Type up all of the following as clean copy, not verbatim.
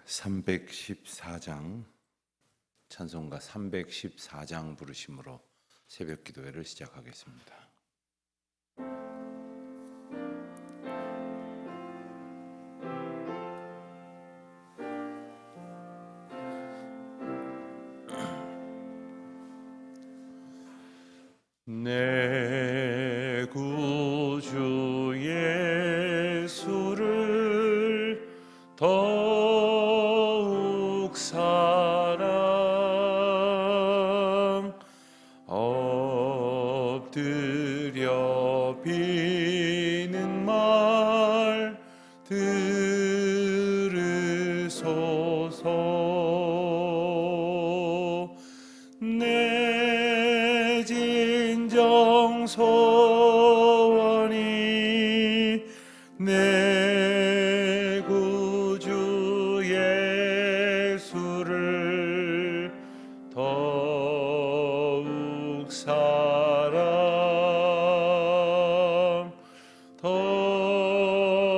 314장 찬송가 314장 부르심으로 새벽 기도회를 시작하겠습니다. 내 구주 예수를 더욱 사랑 엎드려 비는 말 들으소서. 내 진정 소원이 내 구주 예수를 더욱 사랑 더욱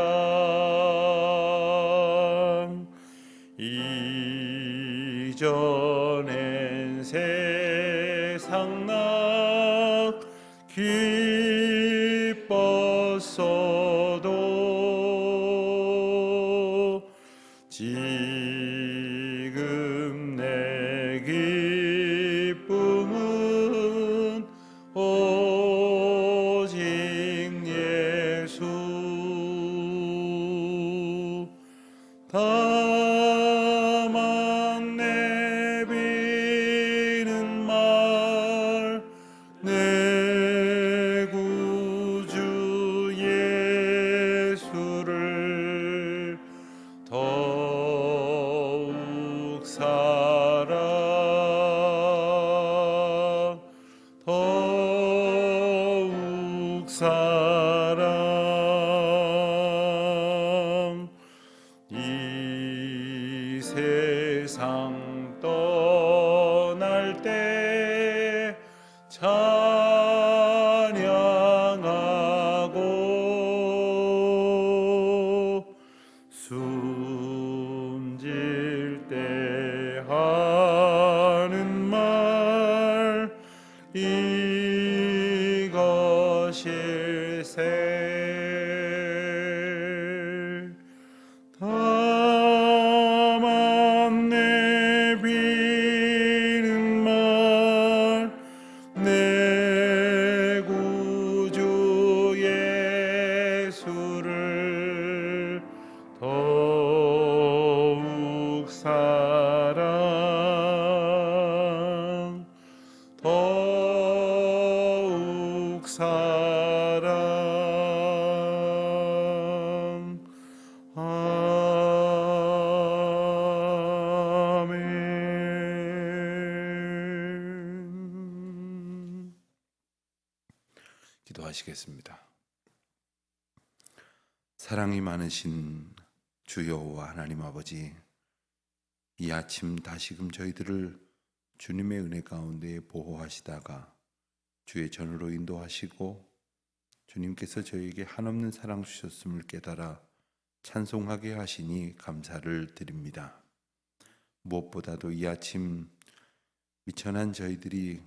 사랑 이전엔 세상 나 기뻤어도 지금 내 기쁨은 오직 예수. 다만 내비는 말 내 구주 예수를 더욱 사랑 더욱 사랑 이 세상 떠날 때 찬양하고 숨질 때 하는 말 이것일세. 다만 내비는 말 내 구주 예수를 더욱 사랑 더욱 사랑 아멘. 기도하시겠습니다. 사랑이 많으신 주 여호와 하나님 아버지, 이 아침 다시금 저희들을 주님의 은혜 가운데 보호하시다가 주의 전으로 인도하시고 주님께서 저희에게 한없는 사랑 주셨음을 깨달아 찬송하게 하시니 감사를 드립니다. 무엇보다도 이 아침 미천한 저희들이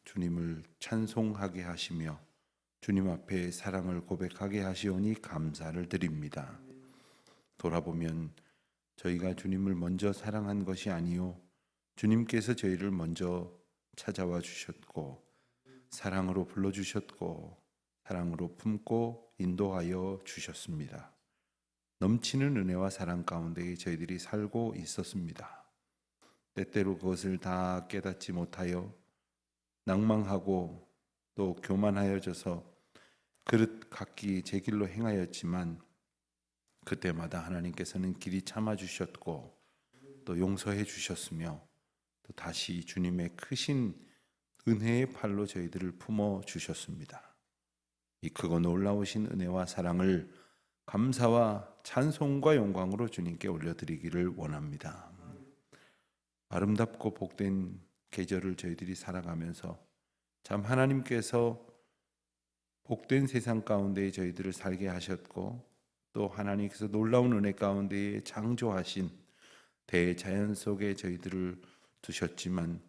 주님을 찬송하게 하시며 주님 앞에 사랑을 고백하게 하시오니 감사를 드립니다. 돌아보면 저희가 주님을 먼저 사랑한 것이 아니요 주님께서 저희를 먼저 찾아와 주셨고 사랑으로 불러주셨고 사랑으로 품고 인도하여 주셨습니다. 넘치는 은혜와 사랑 가운데 저희들이 살고 있었습니다. 때때로 그것을 다 깨닫지 못하여 낭망하고 또 교만하여져서 그릇 갖기 제 길로 행하였지만 그때마다 하나님께서는 길이 참아주셨고 또 용서해 주셨으며 또 다시 주님의 크신 은혜의 팔로 저희들을 품어주셨습니다. 이 크고 놀라우신 은혜와 사랑을 감사와 찬송과 영광으로 주님께 올려드리기를 원합니다. 아름답고 복된 계절을 저희들이 살아가면서 참 하나님께서 복된 세상 가운데 저희들을 살게 하셨고 또 하나님께서 놀라운 은혜 가운데에 창조하신 대자연 속에 저희들을 두셨지만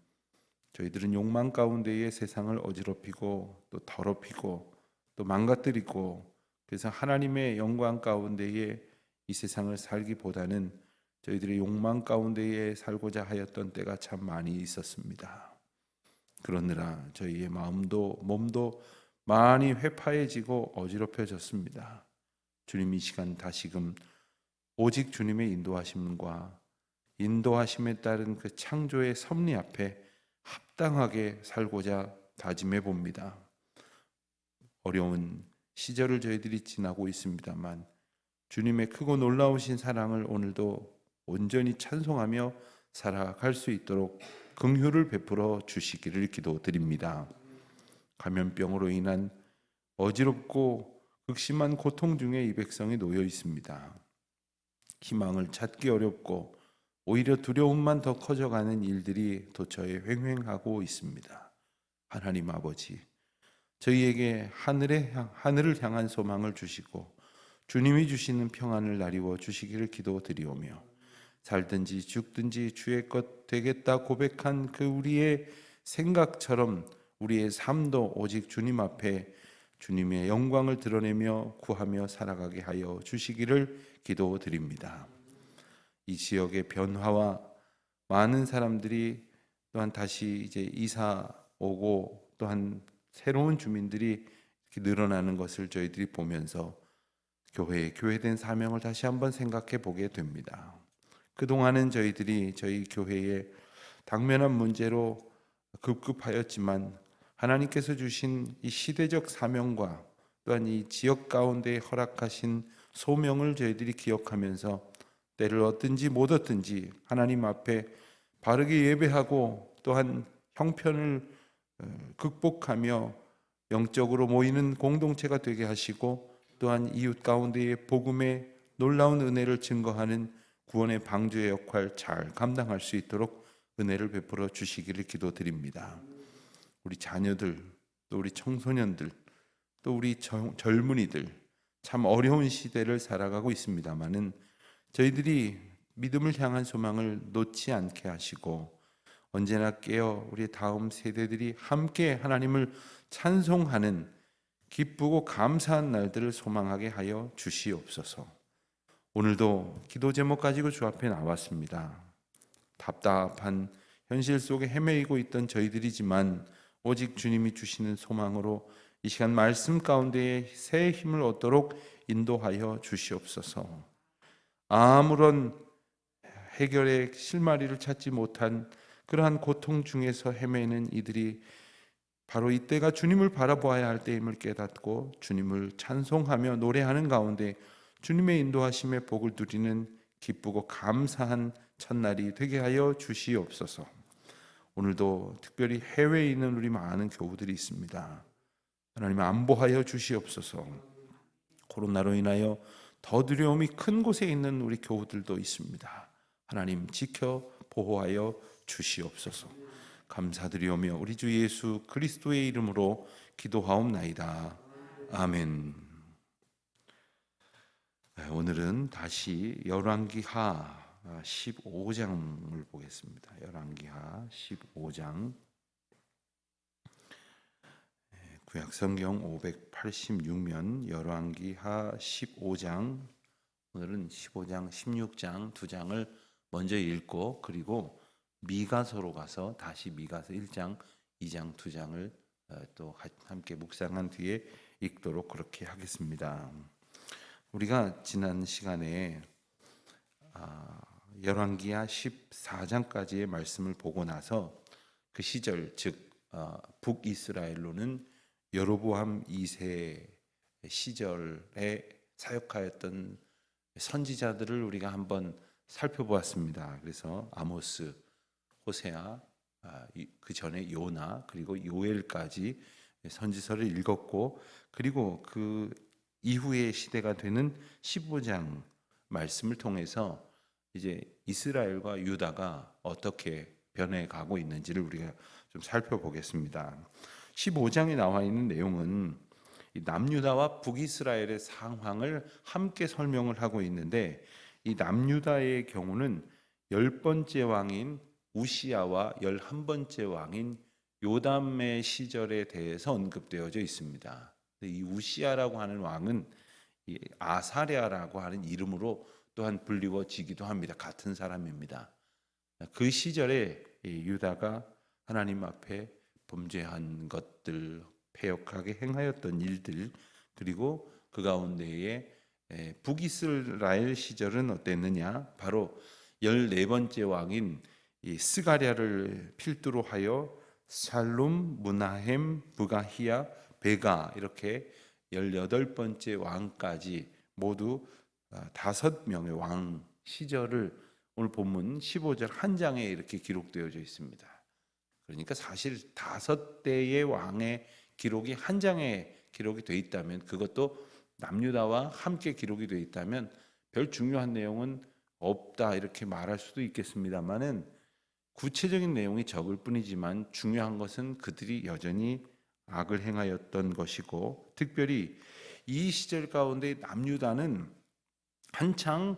저희들은 욕망 가운데에 세상을 어지럽히고 또 더럽히고 또 망가뜨리고, 그래서 하나님의 영광 가운데에 이 세상을 살기보다는 저희들의 욕망 가운데에 살고자 하였던 때가 참 많이 있었습니다. 그러느라 저희의 마음도 몸도 많이 회파해지고 어지럽혀졌습니다. 주님, 이 시간 다시금 오직 주님의 인도하심과 인도하심에 따른 그 창조의 섭리 앞에 합당하게 살고자 다짐해 봅니다. 어려운 시절을 저희들이 지나고 있습니다만 주님의 크고 놀라우신 사랑을 오늘도 온전히 찬송하며 살아갈 수 있도록 긍휼을 베풀어 주시기를 기도드립니다. 감염병으로 인한 어지럽고 극심한 고통 중에 이 백성이 놓여 있습니다. 희망을 찾기 어렵고 오히려 두려움만 더 커져가는 일들이 도처에 횡행하고 있습니다. 하나님 아버지, 저희에게 하늘을 향한 소망을 주시고 주님이 주시는 평안을 나리워 주시기를 기도드리오며, 살든지 죽든지 주의 것 되겠다 고백한 그 우리의 생각처럼 우리의 삶도 오직 주님 앞에 주님의 영광을 드러내며 구하며 살아가게 하여 주시기를 기도드립니다. 이 지역의 변화와 많은 사람들이 또한 다시 이제 이사 오고 또한 새로운 주민들이 이렇게 늘어나는 것을 저희들이 보면서 교회의 교회된 사명을 다시 한번 생각해 보게 됩니다. 그동안은 저희들이 저희 교회의 당면한 문제로 급급하였지만 하나님께서 주신 이 시대적 사명과 또한 이 지역 가운데 허락하신 소명을 저희들이 기억하면서 때를 얻든지 못 얻든지 하나님 앞에 바르게 예배하고 또한 형편을 극복하며 영적으로 모이는 공동체가 되게 하시고, 또한 이웃 가운데에 복음의 놀라운 은혜를 증거하는 구원의 방주의 역할 잘 감당할 수 있도록 은혜를 베풀어 주시기를 기도드립니다. 우리 자녀들, 또 우리 청소년들, 또 우리 젊은이들 참 어려운 시대를 살아가고 있습니다마는 저희들이 믿음을 향한 소망을 놓지 않게 하시고 언제나 깨어 우리 다음 세대들이 함께 하나님을 찬송하는 기쁘고 감사한 날들을 소망하게 하여 주시옵소서. 오늘도 기도 제목 가지고 주 앞에 나왔습니다. 답답한 현실 속에 헤매이고 있던 저희들이지만 오직 주님이 주시는 소망으로 이 시간 말씀 가운데에 새 힘을 얻도록 인도하여 주시옵소서. 아무런 해결의 실마리를 찾지 못한 그러한 고통 중에서 헤매는 이들이 바로 이때가 주님을 바라보아야 할 때임을 깨닫고 주님을 찬송하며 노래하는 가운데 주님의 인도하심에 복을 누리는 기쁘고 감사한 첫날이 되게 하여 주시옵소서. 오늘도 특별히 해외에 있는 우리 많은 교우들이 있습니다. 하나님 안보하여 주시옵소서. 코로나로 인하여 더 두려움이 큰 곳에 있는 우리 교우들도 있습니다. 하나님 지켜 보호하여 주시옵소서. 감사드리오며 우리 주 예수 그리스도의 이름으로 기도하옵나이다. 아멘. 오늘은 다시 열왕기하 15장을 보겠습니다. 열왕기하 15장, 구약성경 586면 열왕기하 15장, 오늘은 15장, 16장 두 장을 먼저 읽고 그리고 미가서로 가서 다시 미가서 1장, 2장 두 장을 또 함께 묵상한 뒤에 읽도록 그렇게 하겠습니다. 우리가 지난 시간에 열왕기하 14장까지의 말씀을 보고 나서 그 시절, 즉 북이스라엘로는 여로보암 2세 시절에 사역하였던 선지자들을 우리가 한번 살펴보았습니다. 그래서 아모스, 호세아, 그 전에 요나, 그리고 요엘까지 선지서를 읽었고, 그리고 그 이후의 시대가 되는 15장 말씀을 통해서 이제 이스라엘과 유다가 어떻게 변해가고 있는지를 우리가 좀 살펴보겠습니다. 15장에 나와 있는 내용은 이 남유다와 북이스라엘의 상황을 함께 설명을 하고 있는데, 이 남유다의 경우는 10번째 왕인 우시야와 11번째 왕인 요담의 시절에 대해서 언급되어져 있습니다. 이 우시야라고 하는 왕은 이 아사랴라고 하는 이름으로 또한 불리워지기도 합니다. 같은 사람입니다. 그 시절에 유다가 하나님 앞에 범죄한 것들, 패역하게 행하였던 일들, 그리고 그 가운데에 북이스라엘 시절은 어땠느냐? 바로 14번째 왕인 이 스가랴를 필두로 하여 살룸, 무나헴, 부가히야, 베가 이렇게 18번째 왕까지 모두 5명의 왕 시절을 오늘 본문 15절 한 장에 이렇게 기록되어져 있습니다. 그러니까 사실 5대의 왕의 기록이 한 장에 기록이 되어 있다면, 그것도 남유다와 함께 기록이 되어 있다면 별 중요한 내용은 없다 이렇게 말할 수도 있겠습니다만은, 구체적인 내용이 적을 뿐이지만 중요한 것은 그들이 여전히 악을 행하였던 것이고, 특별히 이 시절 가운데 남유다는 한창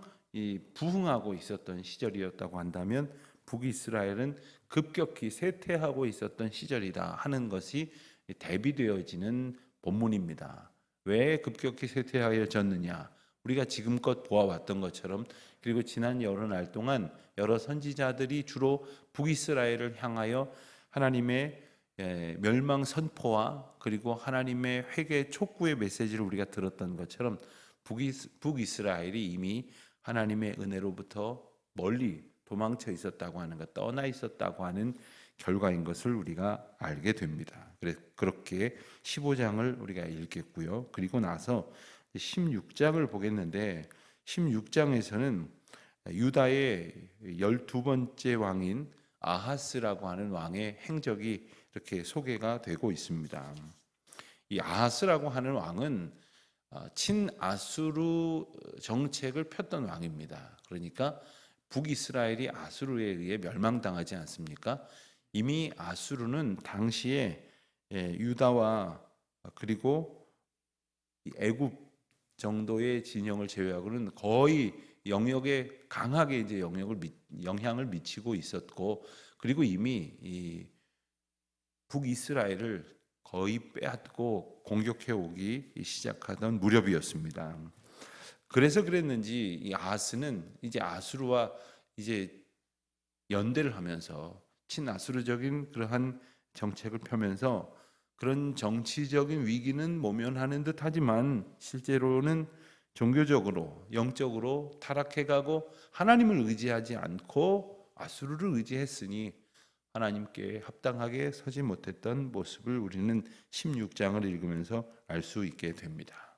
부흥하고 있었던 시절이었다고 한다면, 북이스라엘은 급격히 쇠퇴하고 있었던 시절이다 하는 것이 대비되어지는 본문입니다. 왜 급격히 쇠퇴하여졌느냐? 우리가 지금껏 보아왔던 것처럼, 그리고 지난 여러 날 동안 여러 선지자들이 주로 북이스라엘을 향하여 하나님의 멸망 선포와 그리고 하나님의 회개 촉구의 메시지를 우리가 들었던 것처럼, 북이스라엘이 이미 하나님의 은혜로부터 멀리 도망쳐 있었다고 하는 것, 떠나 있었다고 하는 결과인 것을 우리가 알게 됩니다. 그렇게 15장을 우리가 읽겠고요. 그리고 나서 16장을 보겠는데, 16장에서는 유다의 12번째 왕인 아하스라고 하는 왕의 행적이 이렇게 소개가 되고 있습니다. 이 아하스라고 하는 왕은 친아수르 정책을 폈던 왕입니다. 그러니까 북이스라엘이 아수르에 의해 멸망당하지 않습니까? 이미 아수르는 당시에 유다와 그리고 애굽 정도의 진영을 제외하고는 거의 영역에 강하게 이제 영향을 미치고 있었고, 그리고 이미 이 북이스라엘을 거의 빼앗고 공격해 오기 시작하던 무렵이었습니다. 그래서 그랬는지 이 아하스는 이제 아수르와 이제 연대를 하면서 친아수르적인 그러한 정책을 펴면서 그런 정치적인 위기는 모면하는 듯하지만, 실제로는 종교적으로 영적으로 타락해가고 하나님을 의지하지 않고 아수르를 의지했으니 하나님께 합당하게 서지 못했던 모습을 우리는 16장을 읽으면서 알 수 있게 됩니다.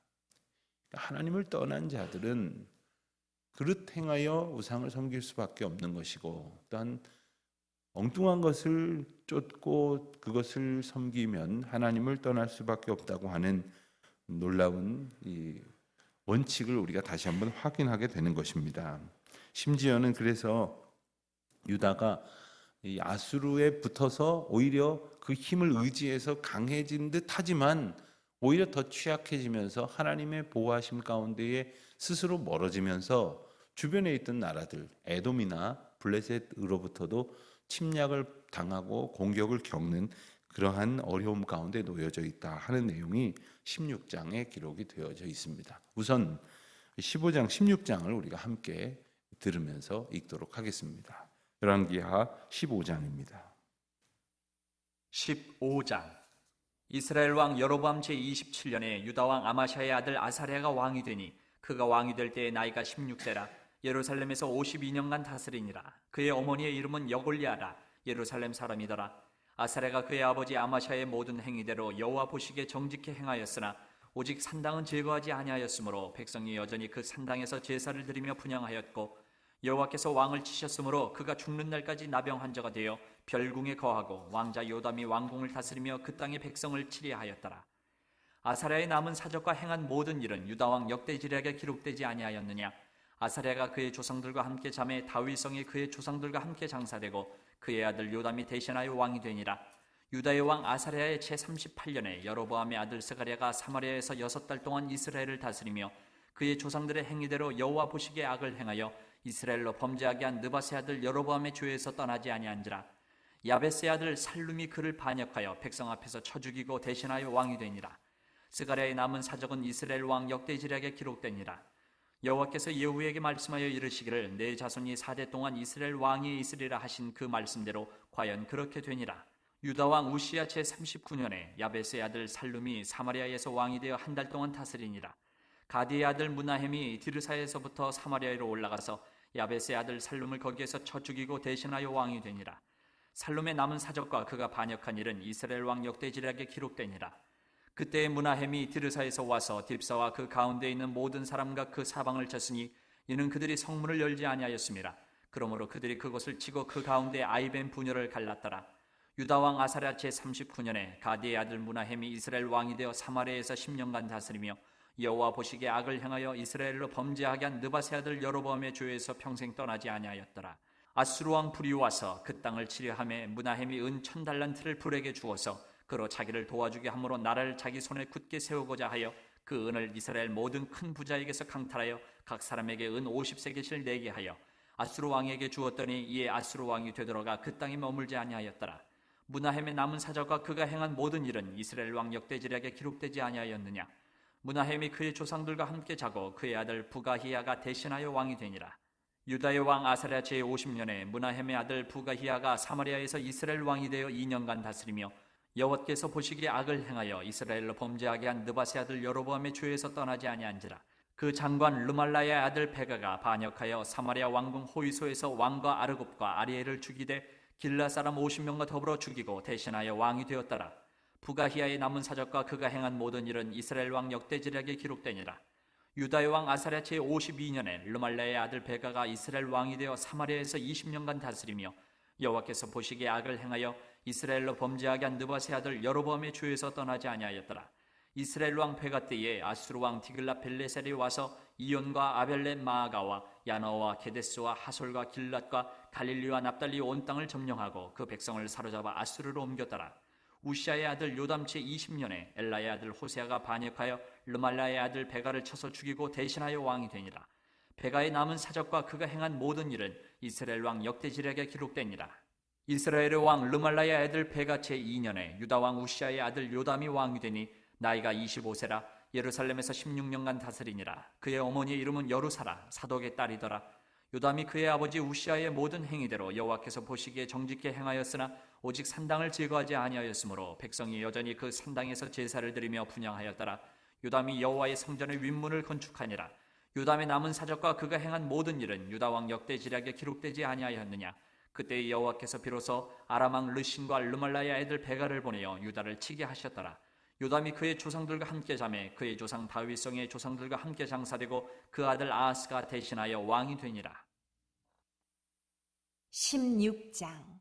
하나님을 떠난 자들은 그릇 행하여 우상을 섬길 수밖에 없는 것이고, 또한 엉뚱한 것을 쫓고 그것을 섬기면 하나님을 떠날 수밖에 없다고 하는 놀라운 이 원칙을 우리가 다시 한번 확인하게 되는 것입니다. 심지어는 그래서 유다가 이 아수르에 붙어서 오히려 그 힘을 의지해서 강해진 듯 하지만 오히려 더 취약해지면서 하나님의 보호하심 가운데에 스스로 멀어지면서 주변에 있던 나라들, 에돔이나 블레셋으로부터도 침략을 당하고 공격을 겪는 그러한 어려움 가운데 놓여져 있다 하는 내용이 16장에 기록이 되어져 있습니다. 우선 15장, 16장을 우리가 함께 들으면서 읽도록 하겠습니다. 열왕기하 15장입니다. 15장. 이스라엘 왕 여로보암 제27년에 유다 왕 아마샤의 아들 아사랴가 왕이 되니, 그가 왕이 될 때의 나이가 16세라. 예루살렘에서 52년간 다스리니라. 그의 어머니의 이름은 여골리아라. 예루살렘 사람이더라. 아사랴가 그의 아버지 아마샤의 모든 행위대로 여호와 보시기에 정직히 행하였으나 오직 산당은 제거하지 아니하였으므로 백성이 여전히 그 산당에서 제사를 드리며 분향하였고, 여호와께서 왕을 치셨으므로 그가 죽는 날까지 나병 환자가 되어 별궁에 거하고 왕자 요담이 왕궁을 다스리며 그 땅의 백성을 치리하였더라. 아사랴의 남은 사적과 행한 모든 일은 유다 왕 역대지략에 기록되지 아니하였느냐? 아사랴가 그의 조상들과 함께 잠에 다윗성에 그의 조상들과 함께 장사되고 그의 아들 요담이 대신하여 왕이 되니라. 유다의 왕 아사랴의 제38년에 여로보암의 아들 스가랴가 사마리아에서 6달 동안 이스라엘을 다스리며 그의 조상들의 행위대로 여호와 보시기에 악을 행하여 이스라엘로 범죄하게 한 느바세 아들 여로보암의 죄에서 떠나지 아니한지라. 야베스의 아들 살룸이 그를 반역하여 백성 앞에서 쳐 죽이고 대신하여 왕이 되니라. 스가랴의 남은 사적은 이스라엘 왕 역대지략에 기록되니라. 여호와께서 예후에게 말씀하여 이르시기를 내 자손이 4대 동안 이스라엘 왕이 있으리라 하신 그 말씀대로 과연 그렇게 되니라. 유다 왕 우시야 제39년에 야베스의 아들 살룸이 사마리아에서 왕이 되어 1달 동안 다스리니라. 가디의 아들 무나헴이 디르사에서부터 사마리아로 올라가서 야베스의 아들 살룸을 거기에서 쳐 죽이고 대신하여 왕이 되니라. 살룸의 남은 사적과 그가 반역한 일은 이스라엘 왕 역대지략에 기록되니라. 그때 무나헴이 디르사에서 와서 딥사와 그 가운데 있는 모든 사람과 그 사방을 쳤으니 이는 그들이 성문을 열지 아니하였음이라. 그러므로 그들이 그곳을 치고 그 가운데 아이벤 분열을 갈랐더라. 유다 왕 아사랴 제39년에 가디의 아들 무나헴이 이스라엘 왕이 되어 사마리아에서 10년간 다스리며 여호와 보시기에 악을 행하여 이스라엘로 범죄하게 한 느바세 아들 여로보암의 죄에서 평생 떠나지 아니하였더라. 아수르 왕 불이 와서 그 땅을 치려하매 무나헴이 은 1000달란트를 불에게 주어서 그로 자기를 도와주게 함으로 나라를 자기 손에 굳게 세우고자 하여 그 은을 이스라엘 모든 큰 부자에게서 강탈하여 각 사람에게 은 50세겔씩 내게 하여 아수르 왕에게 주었더니 이에 아수르 왕이 되돌아가 그 땅에 머물지 아니하였더라. 무나헴의 남은 사적과 그가 행한 모든 일은 이스라엘 왕 역대지략에 기록되지 아니하였느냐. 무나헴이 그의 조상들과 함께 자고 그의 아들 부가히야가 대신하여 왕이 되니라. 유다의 왕 아사랴 제50년에 무나헴의 아들 부가히야가 사마리아에서 이스라엘 왕이 되어 2년간 다스리며 여호와께서 보시기에 악을 행하여 이스라엘로 범죄하게 한 느바세 아들 여로보암의 죄에서 떠나지 아니한지라. 그 장관 르말라의 아들 베가가 반역하여 사마리아 왕궁 호위소에서 왕과 아르곱과 아리엘을 죽이되 길라 사람 50명과 더불어 죽이고 대신하여 왕이 되었더라. 부가히야의 남은 사적과 그가 행한 모든 일은 이스라엘 왕 역대지략에 기록되니라. 유다의 왕 아사랴 제52년에 르말라의 아들 베가가 이스라엘 왕이 되어 사마리아에서 20년간 다스리며 여호와께서 보시기에 악을 행하여 이스라엘로 범죄하게 한 느바세 아들 여로보암의 죄에서 떠나지 아니하였더라. 이스라엘 왕 베가 때에 아수르 왕 디글라 빌레셀이 와서 이온과 아벨렛 마아가와 야너와 게데스와 하솔과 길랏과 갈릴리와 납달리 온 땅을 점령하고 그 백성을 사로잡아 아수르로 옮겼더라. 우시아의 아들 요담 제20년에 엘라의 아들 호세아가 반역하여 르말라의 아들 베가를 쳐서 죽이고 대신하여 왕이 되니라. 베가의 남은 사적과 그가 행한 모든 일은 이스라엘 왕 역대지략에 기록되니라. 이스라엘의 왕 르말라의 아들 베가 제2년에 유다 왕 우시아의 아들 요담이 왕이 되니 나이가 25세라. 예루살렘에서 16년간 다스리니라. 그의 어머니의 이름은 여루사라 사독의 딸이더라. 요담이 그의 아버지 우시아의 모든 행위대로 여호와께서 보시기에 정직히 행하였으나 오직 산당을 제거하지 아니하였으므로 백성이 여전히 그 산당에서 제사를 드리며 분향하였더라. 요담이 여호와의 성전의 윗문을 건축하니라. 요담의 남은 사적과 그가 행한 모든 일은 유다 왕 역대지략에 기록되지 아니하였느냐. 그때 여호와께서 비로소 아람 왕 르신과 르말라의 아들 베가를 보내어 유다를 치게 하셨더라. 요담이 그의 조상들과 함께 자매 그의 조상 다윗성의 조상들과 함께 장사되고 그 아들 아하스가 대신하여 왕이 되니라. 16장.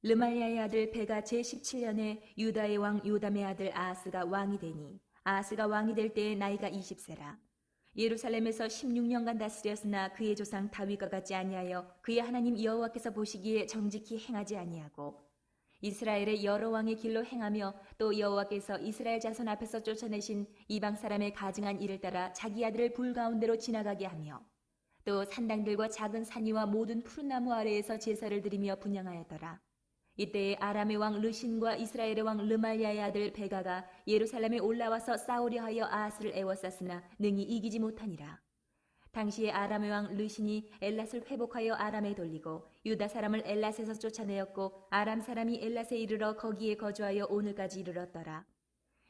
르말야의 아들 베가 제17년에 유다의 왕 요담의 아들 아하스가 왕이 되니 아하스가 왕이 될 때에 나이가 20세라. 예루살렘에서 16년간 다스렸으나 그의 조상 다윗과 같지 아니하여 그의 하나님 여호와께서 보시기에 정직히 행하지 아니하고 이스라엘의 여러 왕의 길로 행하며 또 여호와께서 이스라엘 자손 앞에서 쫓아내신 이방 사람의 가증한 일을 따라 자기 아들을 불 가운데로 지나가게 하며 또 산당들과 작은 산이와 모든 푸른 나무 아래에서 제사를 드리며 분향하였더라. 이때에 아람의 왕 르신과 이스라엘의 왕 르말야의 아들 베가가 예루살렘에 올라와서 싸우려 하여 아하스를 애워쌌으나 능히 이기지 못하니라. 당시에 아람의 왕 르신이 엘랏을 회복하여 아람에 돌리고 유다 사람을 엘랏에서 쫓아내었고 아람 사람이 엘랏에 이르러 거기에 거주하여 오늘까지 이르렀더라.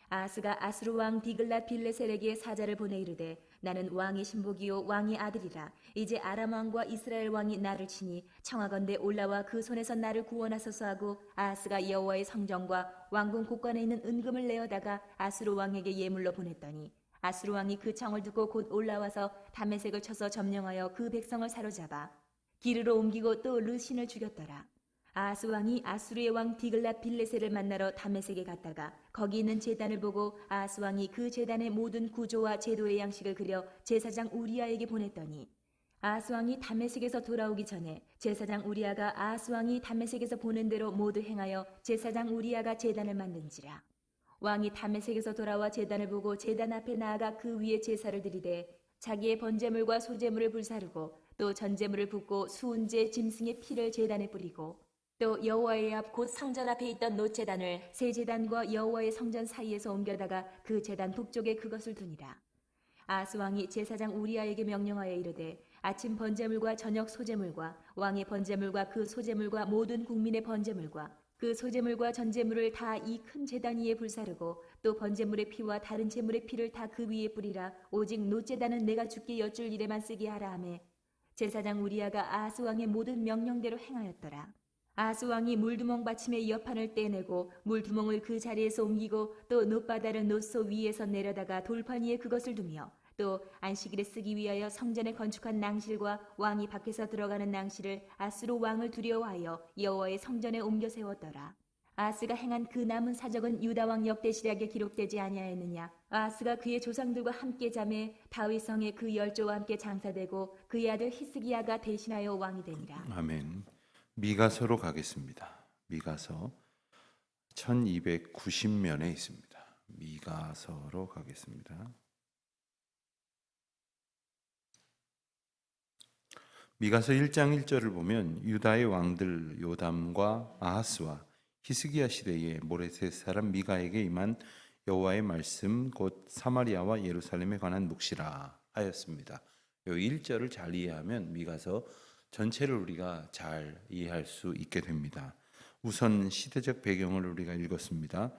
아하스가 아수르 왕 디글랏 빌레셀에게 사자를 보내 이르되 나는 왕의 신복이요 왕의 아들이라. 이제 아람 왕과 이스라엘 왕이 나를 치니 청하건대 올라와 그 손에서 나를 구원하소서 하고 아하스가 여호와의 성전과 왕궁 곳간에 있는 은금을 내어다가 아수르 왕에게 예물로 보냈더니 아수르 왕이 그 청을 듣고 곧 올라와서 다메섹을 쳐서 점령하여 그 백성을 사로잡아 기르로 옮기고 또 르신을 죽였더라. 아하스 왕이 아수르의 왕 디글랏 빌레셀을 만나러 다메섹에 갔다가 거기 있는 제단을 보고 아하스 왕이 그 제단의 모든 구조와 제도의 양식을 그려 제사장 우리아에게 보냈더니 아하스 왕이 다메섹에서 돌아오기 전에 제사장 우리아가 아하스 왕이 다메섹에서 보는 대로 모두 행하여 제사장 우리아가 제단을 만든지라. 왕이 다메섹에서 돌아와 제단을 보고 제단 앞에 나아가 그 위에 제사를 드리되 자기의 번제물과 소제물을 불사르고 또 전제물을 붓고 수은제 짐승의 피를 제단에 뿌리고 또 여호와의 앞 곧 성전 앞에 있던 노제단을 새 제단과 여호와의 성전 사이에서 옮겨다가 그 제단 북쪽에 그것을 두니라. 아하스 왕이 제사장 우리아에게 명령하여 이르되 아침 번제물과 저녁 소제물과 왕의 번제물과 그 소제물과 모든 국민의 번제물과 그 소제물과 전제물을 다 이 큰 제단 위에 불사르고 또 번제물의 피와 다른 제물의 피를 다 그 위에 뿌리라. 오직 노제단은 내가 주께 여쭐 일에만 쓰게 하라 하매 제사장 우리아가 아하스 왕의 모든 명령대로 행하였더라. 아하스 왕이 물두멍 받침의 여판을 떼내고 물두멍을 그 자리에서 옮기고 또 놋바다를 놋소 위에서 내려다가 돌판 위에 그것을 두며 또 안식일에 쓰기 위하여 성전에 건축한 낭실과 왕이 밖에서 들어가는 낭실을 아수르 왕을 두려워하여 여호와의 성전에 옮겨 세웠더라. 아하스가 행한 그 남은 사적은 유다 왕 역대시략에 기록되지 아니하였느냐. 아하스가 그의 조상들과 함께 잠에 다윗 성에 그 열조와 함께 장사되고 그의 아들 히스기야가 대신하여 왕이 되니라. 아멘. 미가서로 가겠습니다. 미가서 1290면에 있습니다. 미가서로 가겠습니다. 미가서 1장 1절을 보면 유다의 왕들 요담과 아하스와 히스기야 시대에 모레셋 사람 미가에게 임한 여호와의 말씀 곧 사마리아와 예루살렘에 관한 묵시라 하였습니다. 이 1절을 잘 이해하면 미가서 전체를 우리가 잘 이해할 수 있게 됩니다. 우선 시대적 배경을 우리가 읽었습니다.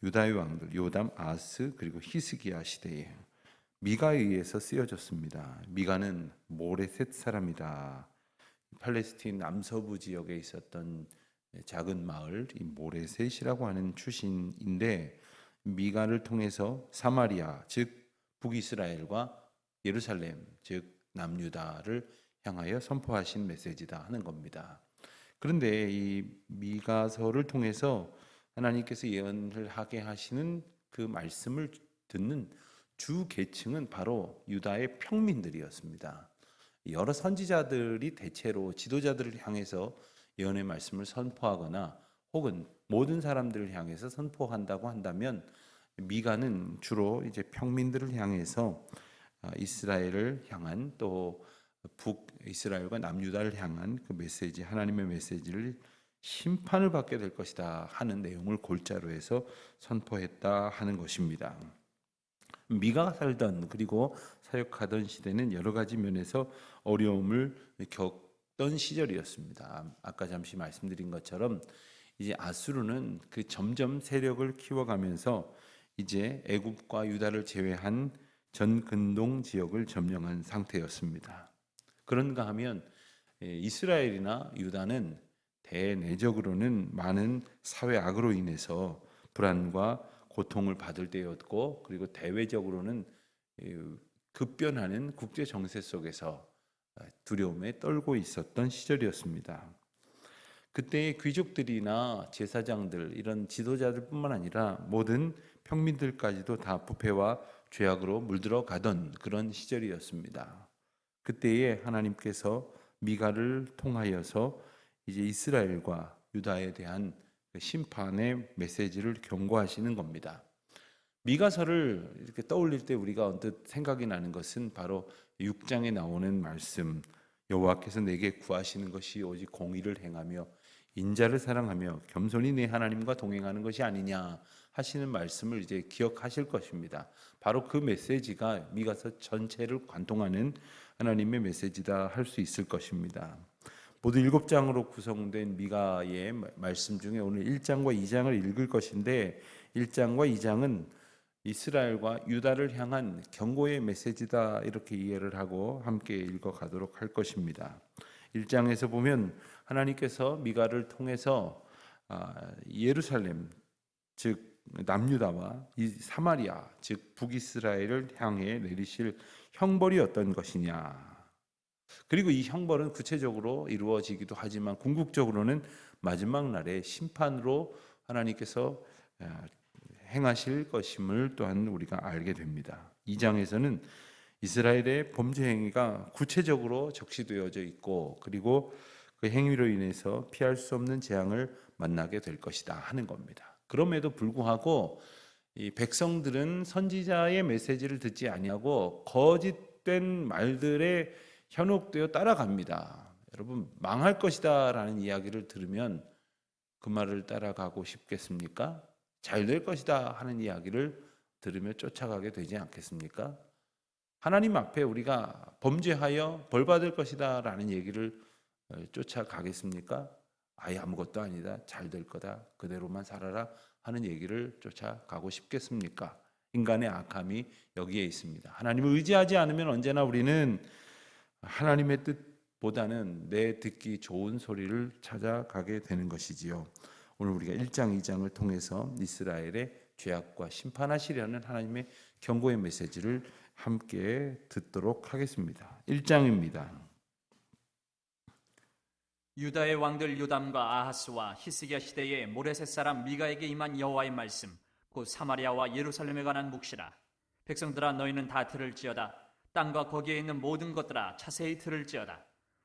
유다의 왕들 요담, 아하스 그리고 히스기야 시대에 미가에 의해서 쓰여졌습니다. 미가는 모레셋 사람이다. 팔레스틴 남서부 지역에 있었던 작은 마을 이 모레셋이라고 하는 출신인데 미가를 통해서 사마리아 즉 북이스라엘과 예루살렘 즉 남유다를 향하여 선포하신 메시지다 하는 겁니다. 그런데 이 미가서를 통해서 하나님께서 예언을 하게 하시는 그 말씀을 듣는 주 계층은 바로 유다의 평민들이었습니다. 여러 선지자들이 대체로 지도자들을 향해서 예언의 말씀을 선포하거나 혹은 모든 사람들을 향해서 선포한다고 한다면 미가는 주로 이제 평민들을 향해서 이스라엘을 향한 또 북이스라엘과 남유다를 향한 그 메시지 하나님의 메시지를 심판을 받게 될 것이다 하는 내용을 골자로 해서 선포했다 하는 것입니다. 미가가 살던 그리고 사역하던 시대는 여러 가지 면에서 어려움을 겪던 시절이었습니다. 아까 잠시 말씀드린 것처럼 이제 아수르는 그 점점 세력을 키워가면서 이제 애굽과 유다를 제외한 전 근동 지역을 점령한 상태였습니다. 그런가 하면 이스라엘이나 유다는 대내적으로는 많은 사회 악으로 인해서 불안과 고통을 받을 때였고 그리고 대외적으로는 급변하는 국제 정세 속에서 두려움에 떨고 있었던 시절이었습니다. 그때의 귀족들이나 제사장들 이런 지도자들뿐만 아니라 모든 평민들까지도 다 부패와 죄악으로 물들어 가던 그런 시절이었습니다. 그때에 하나님께서 미가를 통하여서 이제 이스라엘과 유다에 대한 심판의 메시지를 경고하시는 겁니다. 미가서를 이렇게 떠올릴 때 우리가 언뜻 생각이 나는 것은 바로 6장에 나오는 말씀 여호와께서 내게 구하시는 것이 오직 공의를 행하며 인자를 사랑하며 겸손히 내 하나님과 동행하는 것이 아니냐 하시는 말씀을 이제 기억하실 것입니다. 바로 그 메시지가 미가서 전체를 관통하는 하나님의 메시지다 할 수 있을 것입니다. 모두 7장으로 구성된 미가의 말씀 중에 오늘 1장과 2장을 읽을 것인데 1장과 2장은 이스라엘과 유다를 향한 경고의 메시지다 이렇게 이해를 하고 함께 읽어가도록 할 것입니다. 1장에서 보면 하나님께서 미가를 통해서 예루살렘 즉 남유다와 사마리아 즉 북이스라엘을 향해 내리실 형벌이 어떤 것이냐 그리고 이 형벌은 구체적으로 이루어지기도 하지만 궁극적으로는 마지막 날의 심판으로 하나님께서 행하실 것임을 또한 우리가 알게 됩니다. 2장에서는 이스라엘의 범죄 행위가 구체적으로 적시되어져 있고 그리고 그 행위로 인해서 피할 수 없는 재앙을 만나게 될 것이다 하는 겁니다. 그럼에도 불구하고 이 백성들은 선지자의 메시지를 듣지 아니하고 거짓된 말들에 현혹되어 따라갑니다. 여러분, 망할 것이다라는 이야기를 들으면 그 말을 따라가고 싶겠습니까? 잘 될 것이다 하는 이야기를 들으며 쫓아가게 되지 않겠습니까? 하나님 앞에 우리가 범죄하여 벌 받을 것이다라는 얘기를 쫓아가겠습니까? 아예 아무것도 아니다. 잘 될 거다. 그대로만 살아라 하는 얘기를 쫓아가고 싶겠습니까? 인간의 악함이 여기에 있습니다. 하나님을 의지하지 않으면 언제나 우리는 하나님의 뜻보다는 내 듣기 좋은 소리를 찾아가게 되는 것이지요. 오늘 우리가 1장, 2장을 통해서 이스라엘의 죄악과 심판하시려는 하나님의 경고의 메시지를 함께 듣도록 하겠습니다. 1장입니다. 유다의 왕들 요담과 아하스와 히스기야 시대에 모레셋 사람 미가에게 임한 여호와의 말씀 곧 사마리아와 예루살렘에 관한 묵시라. 백성들아 너희는 다 들을지어다. 땅과 거기에 있는 모든 것들아 자세히 들을지어다.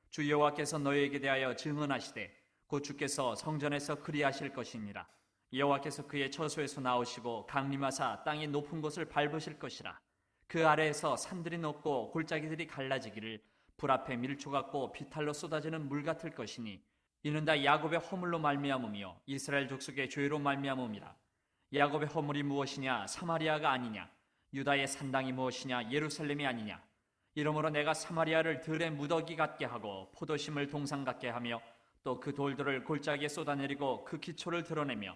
주 여호와께서 너희에게 대하여 증언하시되 곧 주께서 성전에서 그리하실 것이니라. 여호와께서 그의 처소에서 나오시고 강림하사 땅의 높은 곳을 밟으실 것이라. 그 아래에서 산들이 높고 골짜기들이 갈라지기를 불 앞에 밀초 같고 비탈로 쏟아지는 물 같을 것이니 이는 다 야곱의 허물로 말미암으며 이스라엘 족속의 죄로 말미암음이라. 야곱의 허물이 무엇이냐? 사마리아가 아니냐? 유다의 산당이 무엇이냐? 예루살렘이 아니냐? 이러므로 내가 사마리아를 들의 무더기 같게 하고 포도심을 동상 같게 하며 또 그 돌들을 골짜기에 쏟아내리고 그 기초를 드러내며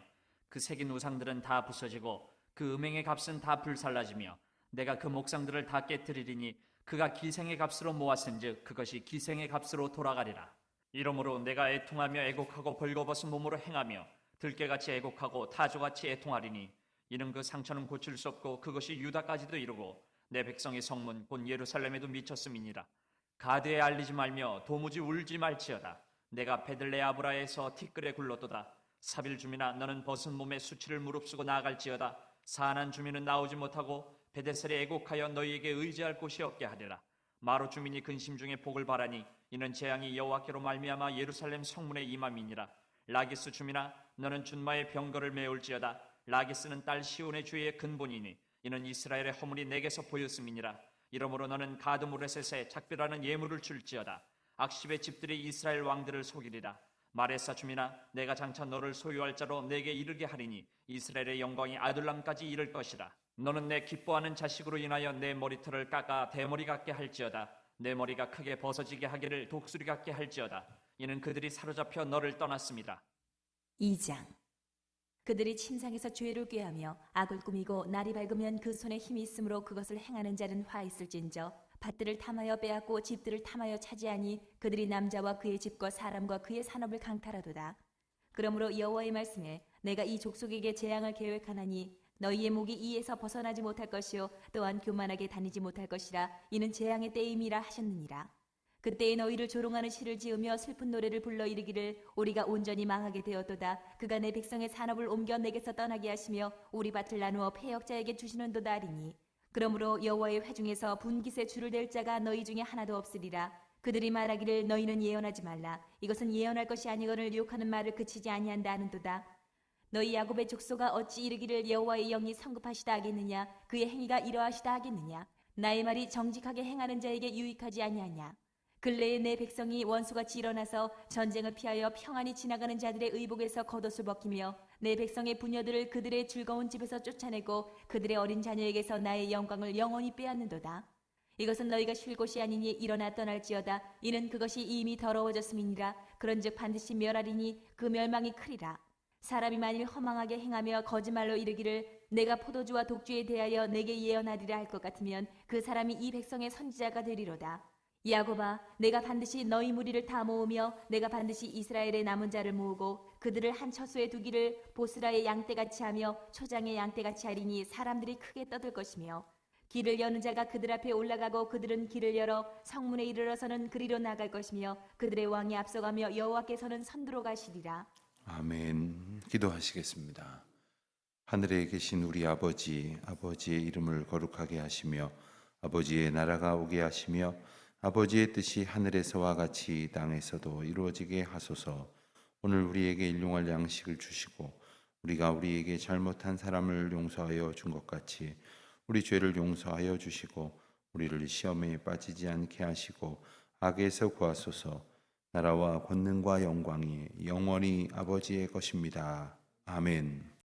그 새긴 우상들은 다 부서지고 그 음행의 값은 다 불살라지며 내가 그 목상들을 다 깨뜨리리니 그가 기생의 값으로 모았은즉 그것이 기생의 값으로 돌아가리라. 이러므로 내가 애통하며 애곡하고 벌거벗은 몸으로 행하며 들깨같이 애곡하고 타조같이 애통하리니 이는 그 상처는 고칠 수 없고 그것이 유다까지도 이르고 내 백성의 성문 곧 예루살렘에도 미쳤음이니라. 가드에 알리지 말며 도무지 울지 말지어다. 내가 베들레아브라에서 티끌에 굴렀도다. 사빌 주민아 너는 벗은 몸에 수치를 무릅쓰고 나아갈지어다. 사안한 주민은 나오지 못하고 베데셀에 애곡하여 너희에게 의지할 곳이 없게 하리라. 마로 주민이 근심 중에 복을 바라니 이는 재앙이 여호와께로 말미암아 예루살렘 성문에 임함이니라. 라기스 주민아 너는 준마의 병거를 메울지어다. 라기스는 딸 시온의 죄의 근본이니 이는 이스라엘의 허물이 내게서 보였음이니라. 이러므로 너는 가드 모레셋에 작별하는 예물을 줄지어다. 악십의 집들이 이스라엘 왕들을 속이리라. 마레사 주민아 내가 장차 너를 소유할 자로 내게 이르게 하리니 이스라엘의 영광이 아둘람까지 이를 것이라. 너는 내 기뻐하는 자식으로 인하여 내 머리털을 깎아 대머리 같게 할지어다. 내 머리가 크게 벗어지게 하기를 독수리 같게 할지어다. 이는 그들이 사로잡혀 너를 떠났습니다. 2장. 그들이 침상에서 죄를 꾀하며 악을 꾸미고 날이 밝으면 그 손에 힘이 있으므로 그것을 행하는 자는 화 있을진저 밭들을 탐하여 빼앗고 집들을 탐하여 차지하니 그들이 남자와 그의 집과 사람과 그의 산업을 강탈하도다. 그러므로 여호와의 말씀에 내가 이 족속에게 재앙을 계획하나니 너희의 목이 이에서 벗어나지 못할 것이요 또한 교만하게 다니지 못할 것이라. 이는 재앙의 때임이라 하셨느니라. 그때에 너희를 조롱하는 시를 지으며 슬픈 노래를 불러 이르기를 우리가 온전히 망하게 되었도다. 그가 내 백성의 산업을 옮겨 내게서 떠나게 하시며 우리 밭을 나누어 패역자에게 주시는도다 하리니 그러므로 여호와의 회중에서 분깃에 줄을 댈 자가 너희 중에 하나도 없으리라. 그들이 말하기를 너희는 예언하지 말라. 이것은 예언할 것이 아니거늘 유혹하는 말을 그치지 아니한다 하는도다. 너희 야곱의 족속아 어찌 이르기를 여호와의 영이 성급하시다 하겠느냐? 그의 행위가 이러하시다 하겠느냐? 나의 말이 정직하게 행하는 자에게 유익하지 아니하냐? 근래에 내 백성이 원수같이 일어나서 전쟁을 피하여 평안히 지나가는 자들의 의복에서 겉옷을 벗기며 내 백성의 부녀들을 그들의 즐거운 집에서 쫓아내고 그들의 어린 자녀에게서 나의 영광을 영원히 빼앗는도다. 이것은 너희가 쉴 곳이 아니니 일어나 떠날지어다. 이는 그것이 이미 더러워졌음이니라. 그런즉 반드시 멸하리니 그 멸망이 크리라. 사람이 만일 허망하게 행하며 거짓말로 이르기를 내가 포도주와 독주에 대하여 내게 예언하리라 할 것 같으면 그 사람이 이 백성의 선지자가 되리로다. 야곱아 내가 반드시 너희 무리를 다 모으며 내가 반드시 이스라엘의 남은 자를 모으고 그들을 한 처소에 두기를 보스라의 양떼같이 하며 초장의 양떼같이 하리니 사람들이 크게 떠들 것이며 길을 여는 자가 그들 앞에 올라가고 그들은 길을 열어 성문에 이르러서는 그리로 나갈 것이며 그들의 왕이 앞서가며 여호와께서는 선두로 가시리라. 아멘. 기도하시겠습니다. 하늘에 계신 우리 아버지, 아버지의 이름을 거룩하게 하시며 아버지의 나라가 오게 하시며 아버지의 뜻이 하늘에서와 같이 땅에서도 이루어지게 하소서. 오늘 우리에게 일용할 양식을 주시고 우리가 우리에게 잘못한 사람을 용서하여 준 것 같이 우리 죄를 용서하여 주시고 우리를 시험에 빠지지 않게 하시고 악에서 구하소서. 나라와 권능과 영광이 영원히 아버지의 것입니다. 아멘.